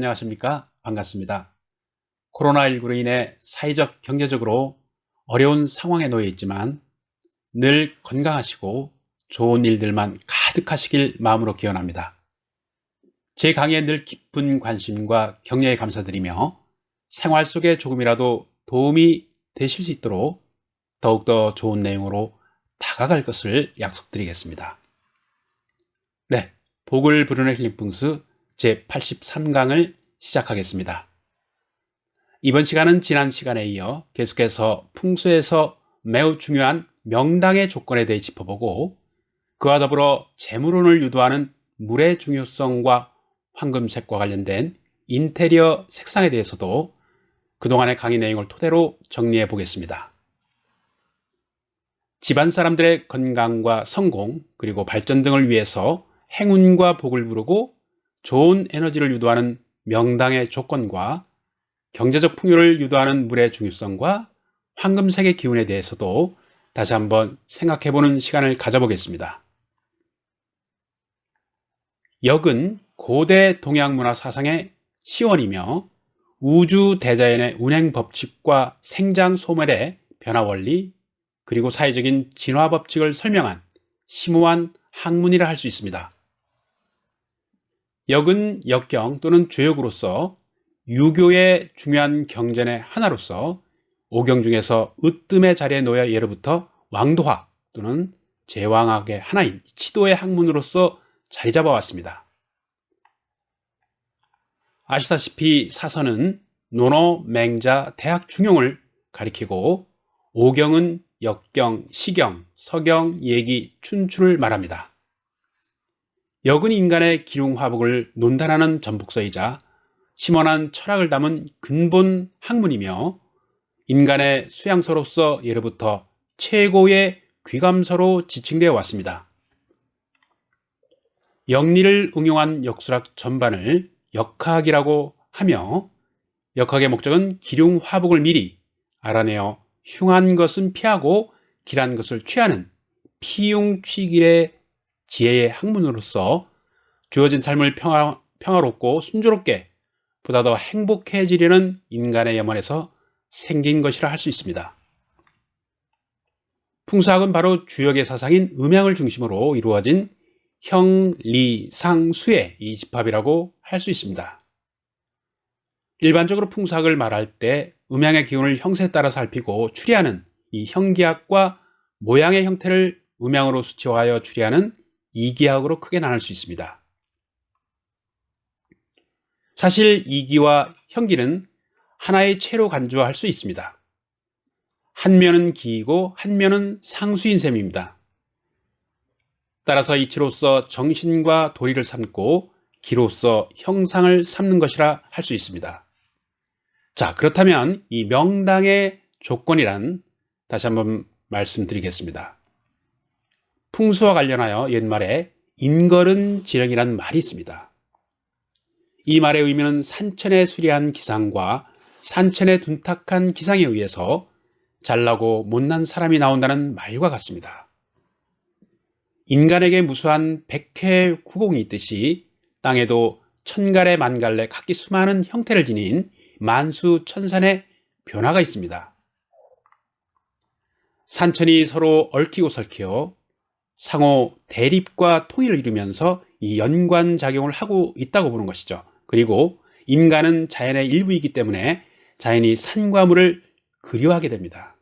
안녕하십니까? 반갑습니다. 코로나19로 인해 사회적, 경제적으로 어려운 상황에 놓여 있지만 늘 건강하시고 좋은 일들만 가득하시길 마음으로 기원합니다. 제 강의에 늘 깊은 관심과 격려에 감사드리며 생활 속에 조금이라도 도움이 되실 수 있도록 더욱더 좋은 내용으로 다가갈 것을 약속드리겠습니다. 네, 복을 부르는 힐링풍수 제83강을 시작하겠습니다. 이번 시간은 지난 시간에 이어 계속해서 풍수에서 매우 중요한 명당의 조건에 대해 짚어보고 그와 더불어 재물운을 유도하는 물의 중요성과 황금색과 관련된 인테리어 색상에 대해서도 그동안의 강의 내용을 토대로 정리해 보겠습니다. 집안 사람들의 건강과 성공 그리고 발전 등을 위해서 행운과 복을 부르고 좋은 에너지를 유도하는 명당의 조건과 경제적 풍요를 유도하는 물의 중요성과 황금색의 기운에 대해서도 다시 한번 생각해보는 시간을 가져보겠습니다. 역은 고대 동양 문화 사상의 시원이며 우주 대자연의 운행 법칙과 생장 소멸의 변화 원리 그리고 사회적인 진화 법칙을 설명한 심오한 학문이라 할 수 있습니다. 역은 역경 또는 죄역으로서 유교의 중요한 경전의 하나로서 오경 중에서 으뜸의 자리에 놓여 예로부터 왕도학 또는 제왕학의 하나인 치도의 학문으로서 자리 잡아왔습니다. 아시다시피 사선은 논어, 맹자, 대학 중용을 가리키고 오경은 역경, 시경, 서경, 예기, 춘추를 말합니다. 역은 인간의 기륭화복을 논단하는 전북서이자 심원한 철학을 담은 근본 학문이며 인간의 수양서로서 예로부터 최고의 귀감서로 지칭되어 왔습니다. 역리를 응용한 역술학 전반을 역학이라고 하며 역학의 목적은 기륭화복을 미리 알아내어 흉한 것은 피하고 길한 것을 취하는 피용취길의 지혜의 학문으로서 주어진 삶을 평화롭고 순조롭게 보다 더 행복해지려는 인간의 염원에서 생긴 것이라 할 수 있습니다. 풍수학은 바로 주역의 사상인 음양을 중심으로 이루어진 형, 리, 상, 수의 이 집합이라고 할 수 있습니다. 일반적으로 풍수학을 말할 때 음양의 기운을 형세에 따라 살피고 추리하는 이 형기학과 모양의 형태를 음양으로 수치화하여 추리하는 이기학으로 크게 나눌 수 있습니다. 사실 이기와 형기는 하나의 체로 간주할 수 있습니다. 한 면은 기이고 한 면은 상수인 셈입니다. 따라서 이치로서 정신과 도리를 삼고 기로서 형상을 삼는 것이라 할 수 있습니다. 자, 그렇다면 이 명당의 조건이란 다시 한번 말씀드리겠습니다. 풍수와 관련하여 옛말에 인걸은 지령이라는 말이 있습니다. 이 말의 의미는 산천의 수리한 기상과 산천의 둔탁한 기상에 의해서 잘나고 못난 사람이 나온다는 말과 같습니다. 인간에게 무수한 백해구공이 있듯이 땅에도 천갈래 만갈래 각기 수많은 형태를 지닌 만수천산의 변화가 있습니다. 산천이 서로 얽히고 설키어 상호 대립과 통일을 이루면서 이 연관작용을 하고 있다고 보는 것이죠. 그리고 인간은 자연의 일부이기 때문에 자연이 산과 물을 그리워하게 됩니다.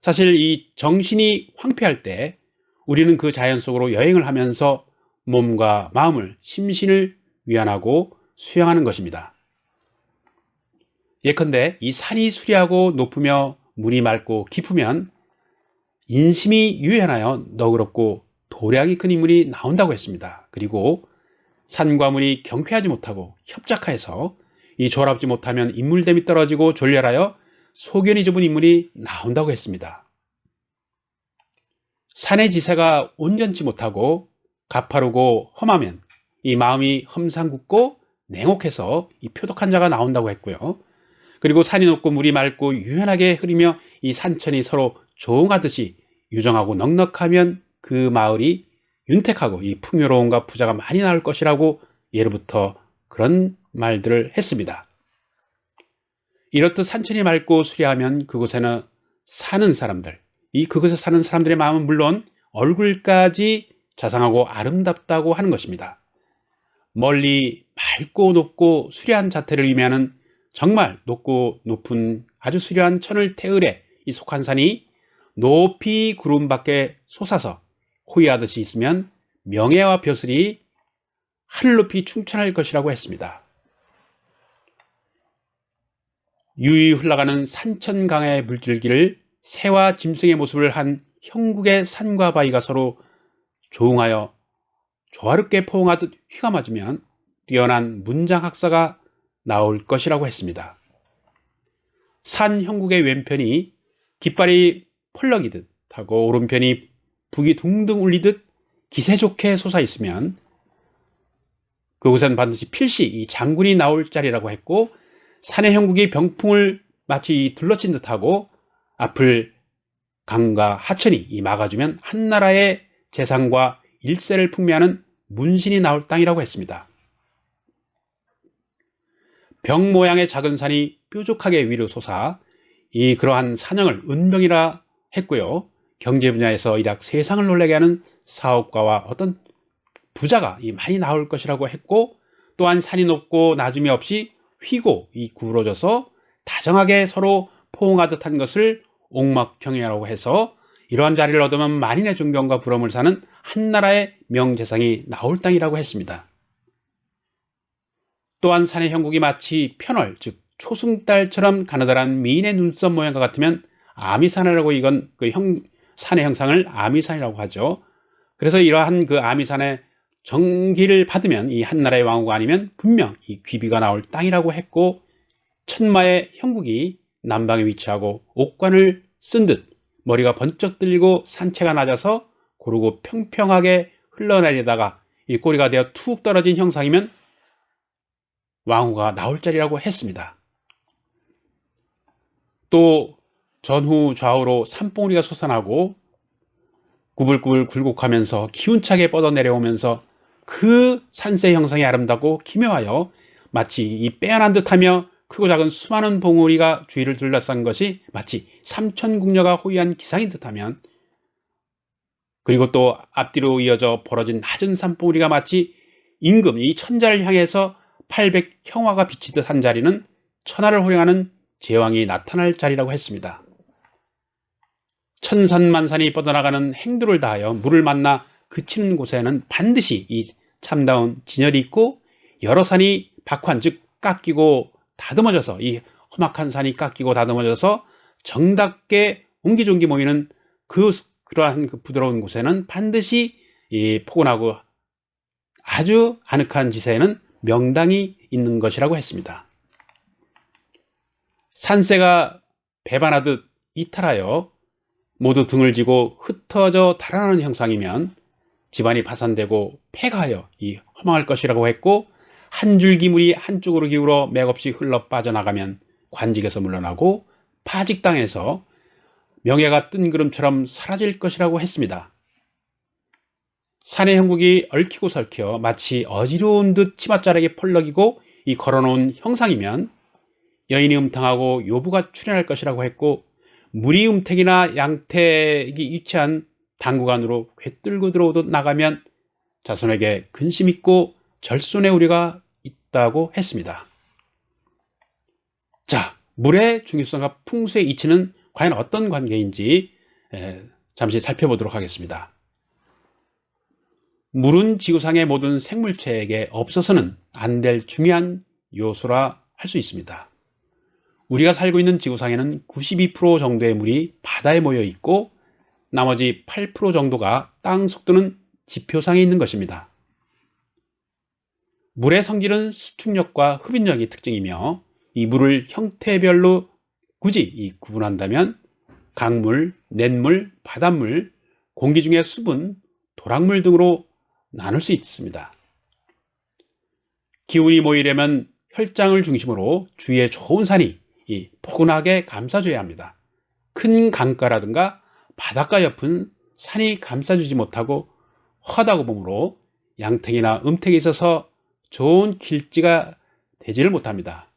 사실 이 정신이 황폐할 때 우리는 그 자연 속으로 여행을 하면서 몸과 마음을, 심신을 위안하고 수양하는 것입니다. 예컨대 이 산이 수리하고 높으며 물이 맑고 깊으면 인심이 유연하여 너그럽고 도량이 큰 인물이 나온다고 했습니다. 그리고 산과 물이 경쾌하지 못하고 협작하여서 이 조랍지 못하면 인물됨이 떨어지고 졸렬하여 소견이 좁은 인물이 나온다고 했습니다. 산의 지세가 온전치 못하고 가파르고 험하면 이 마음이 험상궂고 냉혹해서 이 표독한 자가 나온다고 했고요. 그리고 산이 높고 물이 맑고 유연하게 흐르며 이 산천이 서로 조응하듯이 유정하고 넉넉하면 그 마을이 윤택하고 이 풍요로움과 부자가 많이 나올 것이라고 예로부터 그런 말들을 했습니다. 이렇듯 산천이 맑고 수려하면 그곳에는 사는 사람들, 그곳에 사는 사람들의 마음은 물론 얼굴까지 자상하고 아름답다고 하는 것입니다. 멀리 맑고 높고 수려한 자태를 의미하는 정말 높고 높은 아주 수려한 천을 태을에 속한 산이 높이 구름 밖에 솟아서 호위하듯이 있으면 명예와 벼슬이 하늘 높이 충천할 것이라고 했습니다. 유유히 흘러가는 산천강의 물줄기를 새와 짐승의 모습을 한 형국의 산과 바위가 서로 조응하여 조화롭게 포옹하듯 휘가 맞으면 뛰어난 문장학사가 나올 것이라고 했습니다. 산 형국의 왼편이 깃발이 펄럭이듯 하고 오른편이 북이 둥둥 울리듯 기세 좋게 솟아 있으면 그곳엔 반드시 필시 이 장군이 나올 자리라고 했고, 산의 형국이 병풍을 마치 둘러친 듯하고 앞을 강과 하천이 막아주면 한나라의 재상과 일세를 풍미하는 문신이 나올 땅이라고 했습니다. 병 모양의 작은 산이 뾰족하게 위로 솟아 그러한 산형을 은병이라 했고요. 경제 분야에서 일약 세상을 놀라게 하는 사업가와 어떤 부자가 많이 나올 것이라고 했고, 또한 산이 높고 낮음이 없이 휘고 구부러져서 다정하게 서로 포옹하듯 한 것을 옥막경이라고 해서 이러한 자리를 얻으면 만인의 존경과 부러움을 사는 한나라의 명재상이 나올 땅이라고 했습니다. 또한 산의 형국이 마치 편월, 즉 초승달처럼 가느다란 미인의 눈썹 모양과 같으면 아미산이라고, 이건 산의 형상을 아미산이라고 하죠. 그래서 이러한 아미산의 정기를 받으면 이 한나라의 왕후가 아니면 분명 귀비가 나올 땅이라고 했고, 천마의 형국이 남방에 위치하고 옥관을 쓴 듯 머리가 번쩍 들리고 산체가 낮아서 고르고 평평하게 흘러내리다가 꼬리가 되어 툭 떨어진 형상이면 왕후가 나올 자리라고 했습니다. 또 전후 좌우로 산봉우리가 솟아나고 구불구불 굴곡하면서 기운차게 뻗어내려오면서 그 산세 형상이 아름답고 기묘하여 마치 빼어난 듯하며 크고 작은 수많은 봉우리가 주위를 둘러싼 것이 마치 삼천궁녀가 호위한 기상인 듯하면, 그리고 또 앞뒤로 이어져 벌어진 낮은 산봉우리가 마치 임금 천자를 향해서 800형화가 비치듯 한 자리는 천하를 호령하는 제왕이 나타날 자리라고 했습니다. 천산만산이 뻗어나가는 행도를 다하여 물을 만나 그치는 곳에는 반드시 참다운 진열이 있고, 여러 산이 박환, 즉 깎이고 다듬어져서 험악한 산이 깎이고 다듬어져서 정답게 옹기종기 모이는 그러한 부드러운 곳에는 반드시 포근하고 아주 아늑한 지세에는 명당이 있는 것이라고 했습니다. 산새가 배반하듯 이탈하여 모두 등을 지고 흩어져 달아나는 형상이면 집안이 파산되고 폐가하여 허망할 것이라고 했고, 한 줄기 물이 한쪽으로 기울어 맥없이 흘러 빠져나가면 관직에서 물러나고 파직당해서 명예가 뜬구름처럼 사라질 것이라고 했습니다. 산의 형국이 얽히고 설켜 마치 어지러운 듯 치맛자락에 펄럭이고 걸어놓은 형상이면 여인이 음탕하고 요부가 출현할 것이라고 했고, 물이 음택이나 양택이 위치한 당구관으로 꿰뚫고 들어오듯 나가면 자손에게 근심 있고 절손의 우려가 있다고 했습니다. 자, 물의 중요성과 풍수의 이치는 과연 어떤 관계인지 잠시 살펴보도록 하겠습니다. 물은 지구상의 모든 생물체에게 없어서는 안 될 중요한 요소라 할 수 있습니다. 우리가 살고 있는 지구상에는 92% 정도의 물이 바다에 모여 있고 나머지 8% 정도가 땅 속도는 지표상에 있는 것입니다. 물의 성질은 수축력과 흡인력이 특징이며 이 물을 형태별로 굳이 구분한다면 강물, 냇물, 바닷물, 공기 중의 수분, 도락물 등으로 나눌 수 있습니다. 기운이 모이려면 혈장을 중심으로 주위에 좋은 산이 포근하게 감싸줘야 합니다. 큰 강가라든가 바닷가 옆은 산이 감싸주지 못하고 험하다고 보므로 양택이나 음택이 있어서 좋은 길지가 되지를 못합니다.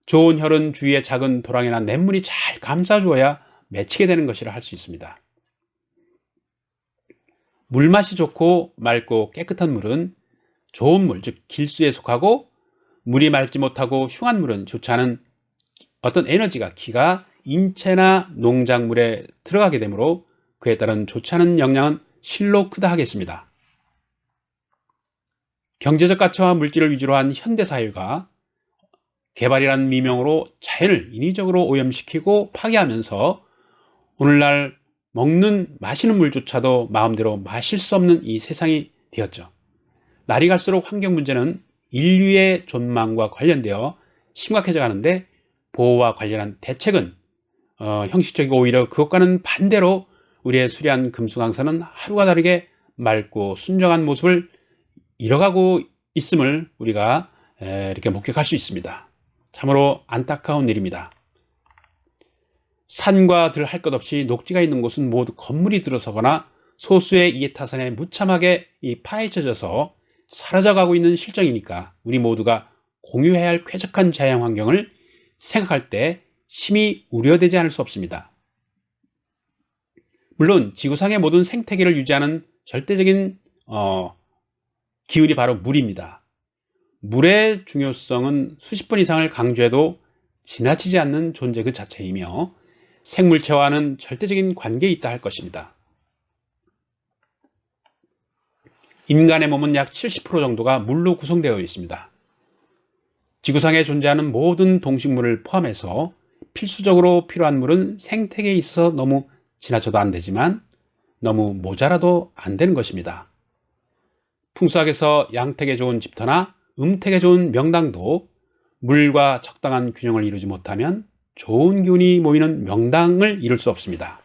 좋은 혈은 주위에 작은 도랑이나 냇물이 잘 감싸주어야 맺히게 되는 것이라 할 수 있습니다. 물맛이 좋고 맑고 깨끗한 물은 좋은 물, 즉 길수에 속하고, 물이 맑지 못하고 흉한 물은 좋지 않은 어떤 에너지가, 기가 인체나 농작물에 들어가게 되므로 그에 따른 좋지 않은 영향은 실로 크다 하겠습니다. 경제적 가치와 물질을 위주로 한 현대사회가 개발이라는 미명으로 자연을 인위적으로 오염시키고 파괴하면서 오늘날 먹는 마시는 물조차도 마음대로 마실 수 없는 이 세상이 되었죠. 날이 갈수록 환경 문제는 인류의 존망과 관련되어 심각해져 가는데, 보호와 관련한 대책은 형식적이고 오히려 그것과는 반대로 우리의 수려한 금수강산은 하루가 다르게 맑고 순정한 모습을 잃어가고 있음을 우리가 이렇게 목격할 수 있습니다. 참으로 안타까운 일입니다. 산과 들 할 것 없이 녹지가 있는 곳은 모두 건물이 들어서거나 소수의 이해타산에 무참하게 파헤쳐져서 사라져가고 있는 실정이니까 우리 모두가 공유해야 할 쾌적한 자연 환경을 생각할 때 심히 우려되지 않을 수 없습니다. 물론 지구상의 모든 생태계를 유지하는 절대적인 기운이 바로 물입니다. 물의 중요성은 수십 번 이상을 강조해도 지나치지 않는 존재 그 자체이며 생물체와는 절대적인 관계에 있다 할 것입니다. 인간의 몸은 약 70% 정도가 물로 구성되어 있습니다. 지구상에 존재하는 모든 동식물을 포함해서 필수적으로 필요한 물은 생태계에 있어서 너무 지나쳐도 안 되지만 너무 모자라도 안 되는 것입니다. 풍수학에서 양택에 좋은 집터나 음택에 좋은 명당도 물과 적당한 균형을 이루지 못하면 좋은 기운이 모이는 명당을 이룰 수 없습니다.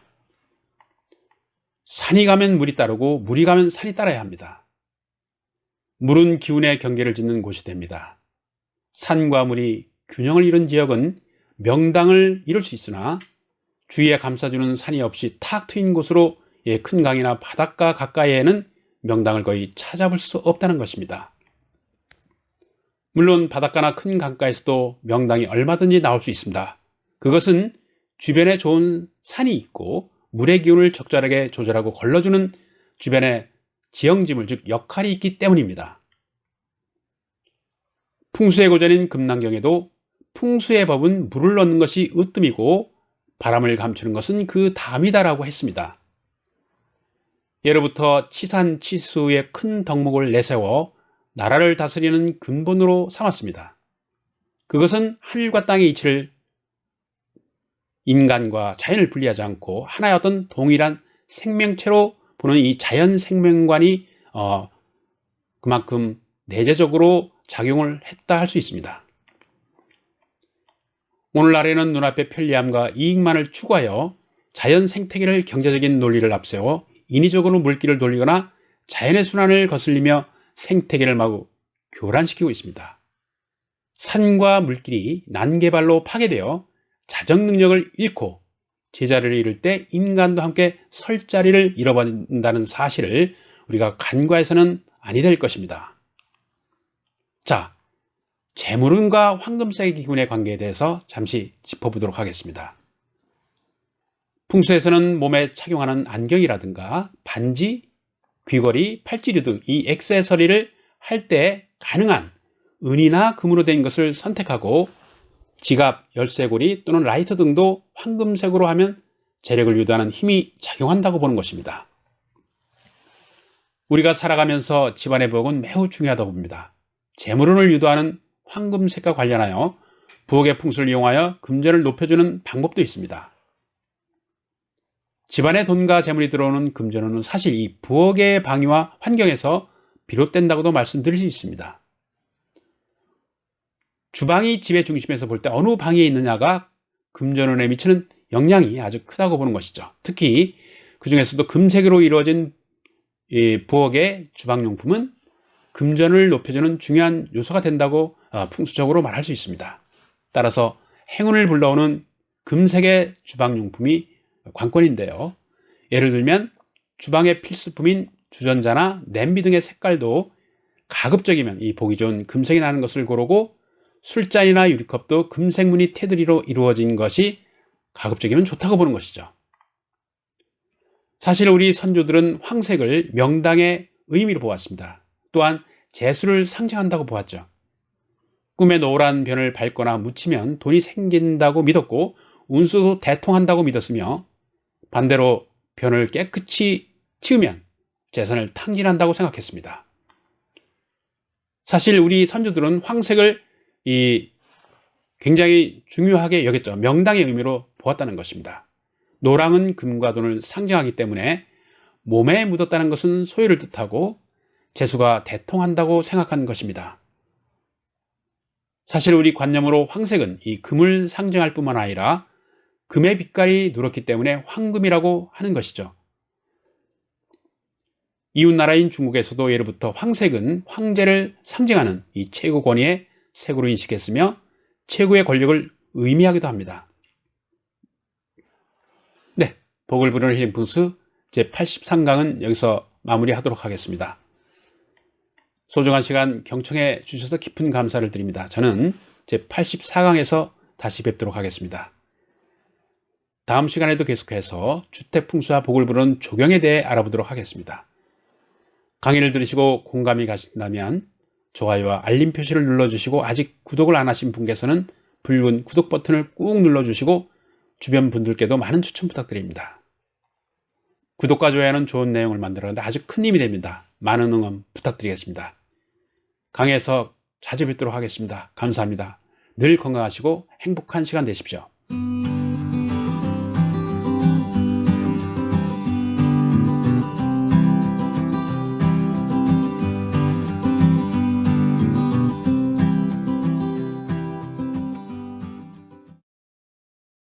산이 가면 물이 따르고 물이 가면 산이 따라야 합니다. 물은 기운의 경계를 짓는 곳이 됩니다. 산과 물이 균형을 이룬 지역은 명당을 이룰 수 있으나 주위에 감싸주는 산이 없이 탁 트인 곳으로 큰 강이나 바닷가 가까이에는 명당을 거의 찾아볼 수 없다는 것입니다. 물론 바닷가나 큰 강가에서도 명당이 얼마든지 나올 수 있습니다. 그것은 주변에 좋은 산이 있고 물의 기운을 적절하게 조절하고 걸러주는 주변에 지형지물, 즉 역할이 있기 때문입니다. 풍수의 고전인 금난경에도 풍수의 법은 물을 넣는 것이 으뜸이고 바람을 감추는 것은 그 다음이다라고 했습니다. 예로부터 치산치수의 큰 덕목을 내세워 나라를 다스리는 근본으로 삼았습니다. 그것은 하늘과 땅의 이치를 인간과 자연을 분리하지 않고 하나의 어떤 동일한 생명체로 보는 이 자연 생명관이 그만큼 내재적으로 작용을 했다 할 수 있습니다. 오늘날에는 눈앞의 편리함과 이익만을 추구하여 자연 생태계를 경제적인 논리를 앞세워 인위적으로 물길을 돌리거나 자연의 순환을 거슬리며 생태계를 마구 교란시키고 있습니다. 산과 물길이 난개발로 파괴되어 자정 능력을 잃고 제자리를 이룰 때 인간도 함께 설 자리를 잃어버린다는 사실을 우리가 간과해서는 아니 될 것입니다. 자, 재물운과 황금색의 기운의 관계에 대해서 잠시 짚어보도록 하겠습니다. 풍수에서는 몸에 착용하는 안경이라든가 반지, 귀걸이, 팔찌류 등 이 액세서리를 할 때 가능한 은이나 금으로 된 것을 선택하고 지갑, 열쇠고리 또는 라이터 등도 황금색으로 하면 재력을 유도하는 힘이 작용한다고 보는 것입니다. 우리가 살아가면서 집안의 부엌은 매우 중요하다고 봅니다. 재물운을 유도하는 황금색과 관련하여 부엌의 풍수를 이용하여 금전을 높여주는 방법도 있습니다. 집안에 돈과 재물이 들어오는 금전운은 사실 이 부엌의 방위와 환경에서 비롯된다고도 말씀드릴 수 있습니다. 주방이 집의 중심에서 볼 때 어느 방에 있느냐가 금전운에 미치는 영향이 아주 크다고 보는 것이죠. 특히 그 중에서도 금색으로 이루어진 이 부엌의 주방용품은 금전을 높여주는 중요한 요소가 된다고 풍수적으로 말할 수 있습니다. 따라서 행운을 불러오는 금색의 주방용품이 관건인데요. 예를 들면 주방의 필수품인 주전자나 냄비 등의 색깔도 가급적이면 이 보기 좋은 금색이 나는 것을 고르고 술잔이나 유리컵도 금색 무늬 테두리로 이루어진 것이 가급적이면 좋다고 보는 것이죠. 사실 우리 선조들은 황색을 명당의 의미로 보았습니다. 또한 재수를 상징한다고 보았죠. 꿈에 노란 변을 밟거나 묻히면 돈이 생긴다고 믿었고 운수도 대통한다고 믿었으며, 반대로 변을 깨끗이 치우면 재산을 탕진한다고 생각했습니다. 사실 우리 선조들은 황색을 굉장히 중요하게 여겼죠. 명당의 의미로 보았다는 것입니다. 노랑은 금과 돈을 상징하기 때문에 몸에 묻었다는 것은 소유를 뜻하고 재수가 대통한다고 생각한 것입니다. 사실 우리 관념으로 황색은 이 금을 상징할 뿐만 아니라 금의 빛깔이 누렇기 때문에 황금이라고 하는 것이죠. 이웃나라인 중국에서도 예로부터 황색은 황제를 상징하는 이 최고 권위의 색으로 인식했으며 최고의 권력을 의미하기도 합니다. 네, 복을 부르는 힐링 풍수 제83강은 여기서 마무리하도록 하겠습니다. 소중한 시간 경청해 주셔서 깊은 감사를 드립니다. 저는 제84강에서 다시 뵙도록 하겠습니다. 다음 시간에도 계속해서 주택풍수와 복을 부르는 조경에 대해 알아보도록 하겠습니다. 강의를 들으시고 공감이 가신다면 좋아요와 알림 표시를 눌러주시고, 아직 구독을 안 하신 분께서는 붉은 구독 버튼을 꾹 눌러주시고 주변 분들께도 많은 추천 부탁드립니다. 구독과 좋아요는 좋은 내용을 만들었는데 아주 큰 힘이 됩니다. 많은 응원 부탁드리겠습니다. 강의에서 자주 뵙도록 하겠습니다. 감사합니다. 늘 건강하시고 행복한 시간 되십시오.